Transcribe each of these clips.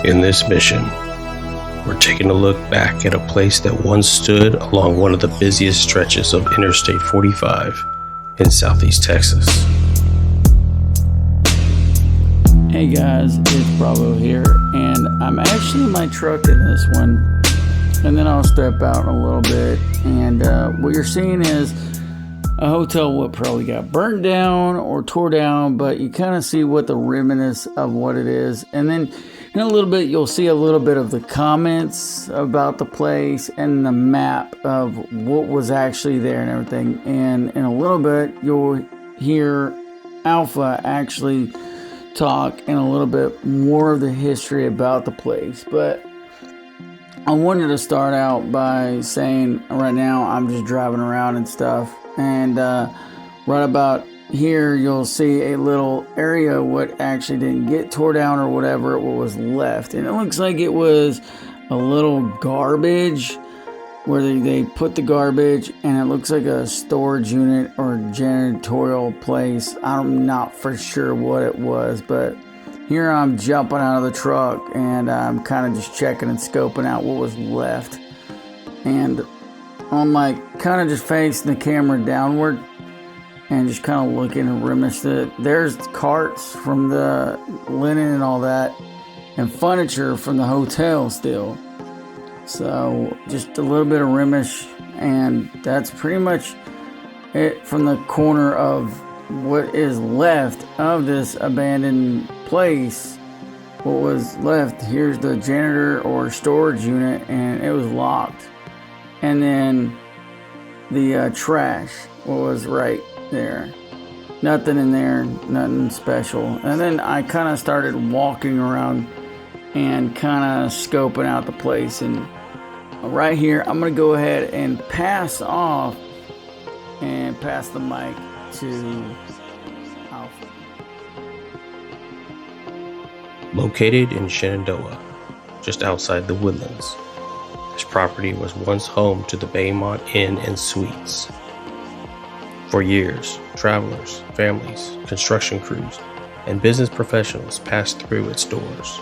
In this mission, we're taking a look back at a place that once stood along one of the busiest stretches of Interstate 45 in Southeast Texas. Hey guys, it's Bravo here, and I'm actually in my truck in this one, and then I'll step out in a little bit, and what you're seeing is a hotel what probably got burnt down or tore down, but you kind of see what the remnants of what it is, and then in a little bit you'll see a little bit of the comments about the place and the map of what was actually there and everything, and in a little bit you'll hear Alpha actually talk and a little bit more of the history about the place. But I wanted to start out by saying right now I'm just driving around and stuff, and right about here you'll see a little area what actually didn't get tore down or whatever, what was left, and it looks like it was a little garbage where they put the garbage, and it looks like a storage unit or janitorial place. I'm not for sure what it was, but here I'm jumping out of the truck, and I'm kind of just checking and scoping out what was left, and I'm like kind of just facing the camera downward and just kind of looking and reminiscing. There's carts from the linen and all that, and furniture from the hotel still. So just a little bit of remish, and that's pretty much it from the corner of what is left of this abandoned place. What was left, here's the janitor or storage unit, and it was locked. And then the trash, what was right there. Nothing in there, nothing special. And then I kind of started walking around and kind of scoping out the place, and right here I'm gonna go ahead and pass off and pass the mic to Alpha. Located in Shenandoah, just outside the Woodlands, this property was once home to the Baymont Inn Suites. For years, travelers, families, construction crews, and business professionals passed through its doors.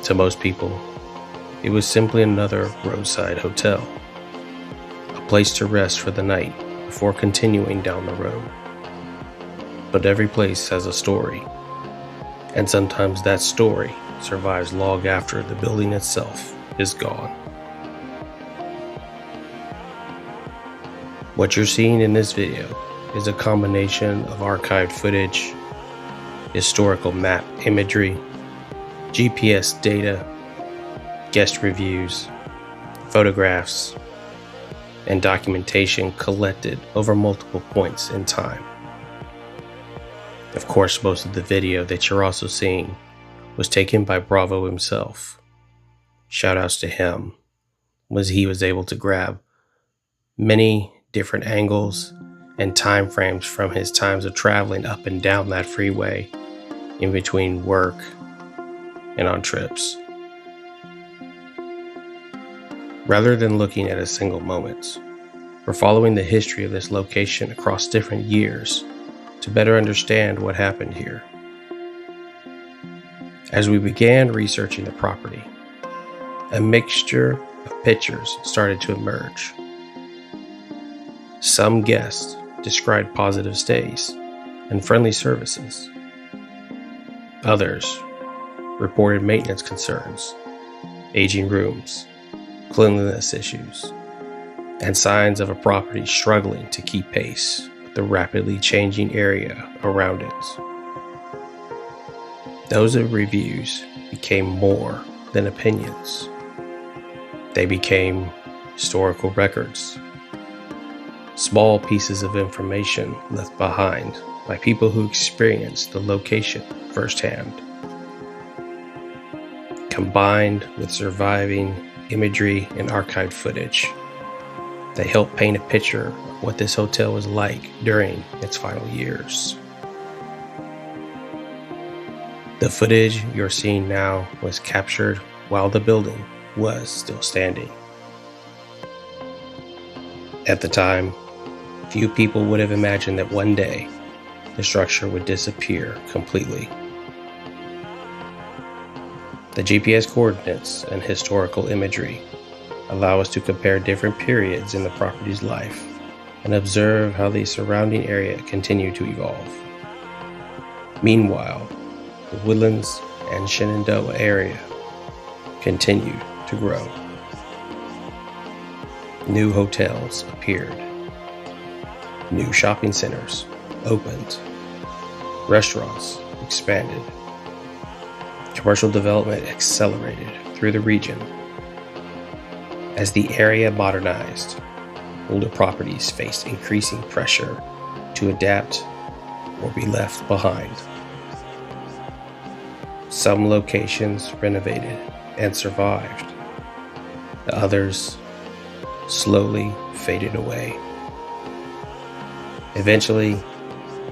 To most people, it was simply another roadside hotel, a place to rest for the night before continuing down the road. But every place has a story, and sometimes that story survives long after the building itself is gone. What you're seeing in this video is a combination of archived footage, historical map imagery, GPS data, guest reviews, photographs, and documentation collected over multiple points in time. Of course, most of the video that you're also seeing was taken by Bravo himself. Shoutouts to him, as he was able to grab many different angles and time frames from his times of traveling up and down that freeway in between work and on trips. Rather than looking at a single moment, we're following the history of this location across different years to better understand what happened here. As we began researching the property, a mixture of pictures started to emerge. Some guests described positive stays and friendly services. Others reported maintenance concerns, aging rooms, cleanliness issues, and signs of a property struggling to keep pace with the rapidly changing area around it. Those reviews became more than opinions. They became historical records, small pieces of information left behind by people who experienced the location firsthand. Combined with surviving imagery and archived footage, they help paint a picture of what this hotel was like during its final years. The footage you're seeing now was captured while the building was still standing. At the time, few people would have imagined that one day the structure would disappear completely. The GPS coordinates and historical imagery allow us to compare different periods in the property's life and observe how the surrounding area continued to evolve. Meanwhile, the Woodlands and Shenandoah area continued to grow. New hotels appeared. New shopping centers opened. Restaurants expanded. Commercial development accelerated through the region. As the area modernized, older properties faced increasing pressure to adapt or be left behind. Some locations renovated and survived. The others slowly faded away. Eventually,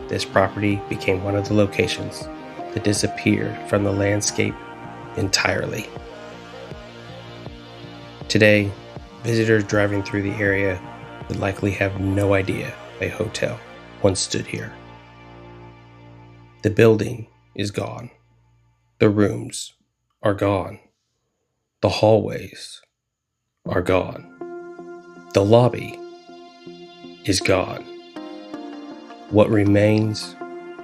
this property became one of the locations that disappeared from the landscape entirely. Today, visitors driving through the area would likely have no idea a hotel once stood here. The building is gone. The rooms are gone. The hallways are gone. The lobby is gone. What remains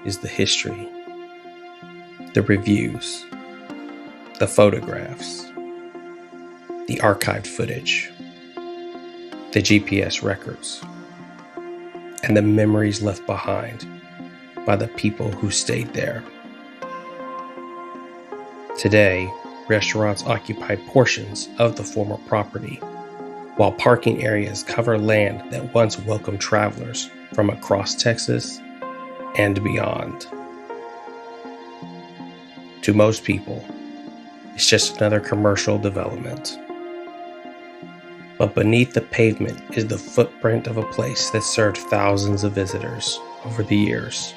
is the history, the reviews, the photographs, the archived footage, the GPS records, and the memories left behind by the people who stayed there. Today, restaurants occupy portions of the former property, while parking areas cover land that once welcomed travelers from across Texas and beyond. To most people, it's just another commercial development. But beneath the pavement is the footprint of a place that served thousands of visitors over the years.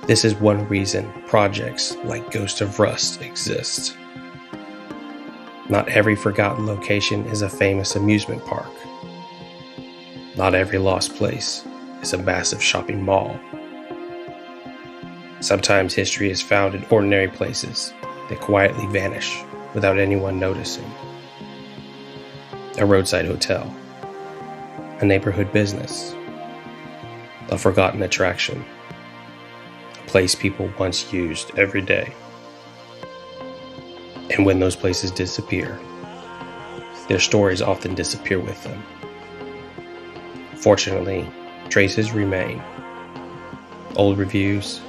This is one reason projects like Ghost of Rust exist. Not every forgotten location is a famous amusement park. Not every lost place is a massive shopping mall. Sometimes history is found in ordinary places that quietly vanish without anyone noticing. A roadside hotel, a neighborhood business, a forgotten attraction, a place people once used every day. And when those places disappear, their stories often disappear with them. Fortunately, traces remain. Old reviews,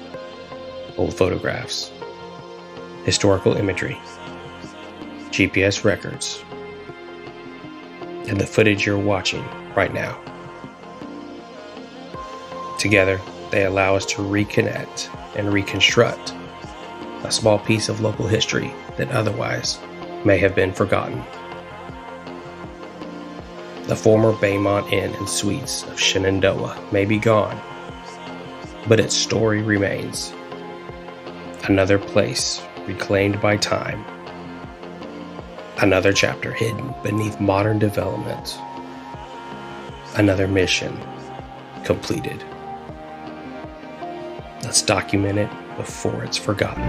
old photographs, historical imagery, GPS records, and the footage you're watching right now. Together, they allow us to reconnect and reconstruct a small piece of local history that otherwise may have been forgotten. The former Baymont Inn Suites of Shenandoah may be gone, but its story remains. Another place reclaimed by time. Another chapter hidden beneath modern development. Another mission completed. Let's document it before it's forgotten.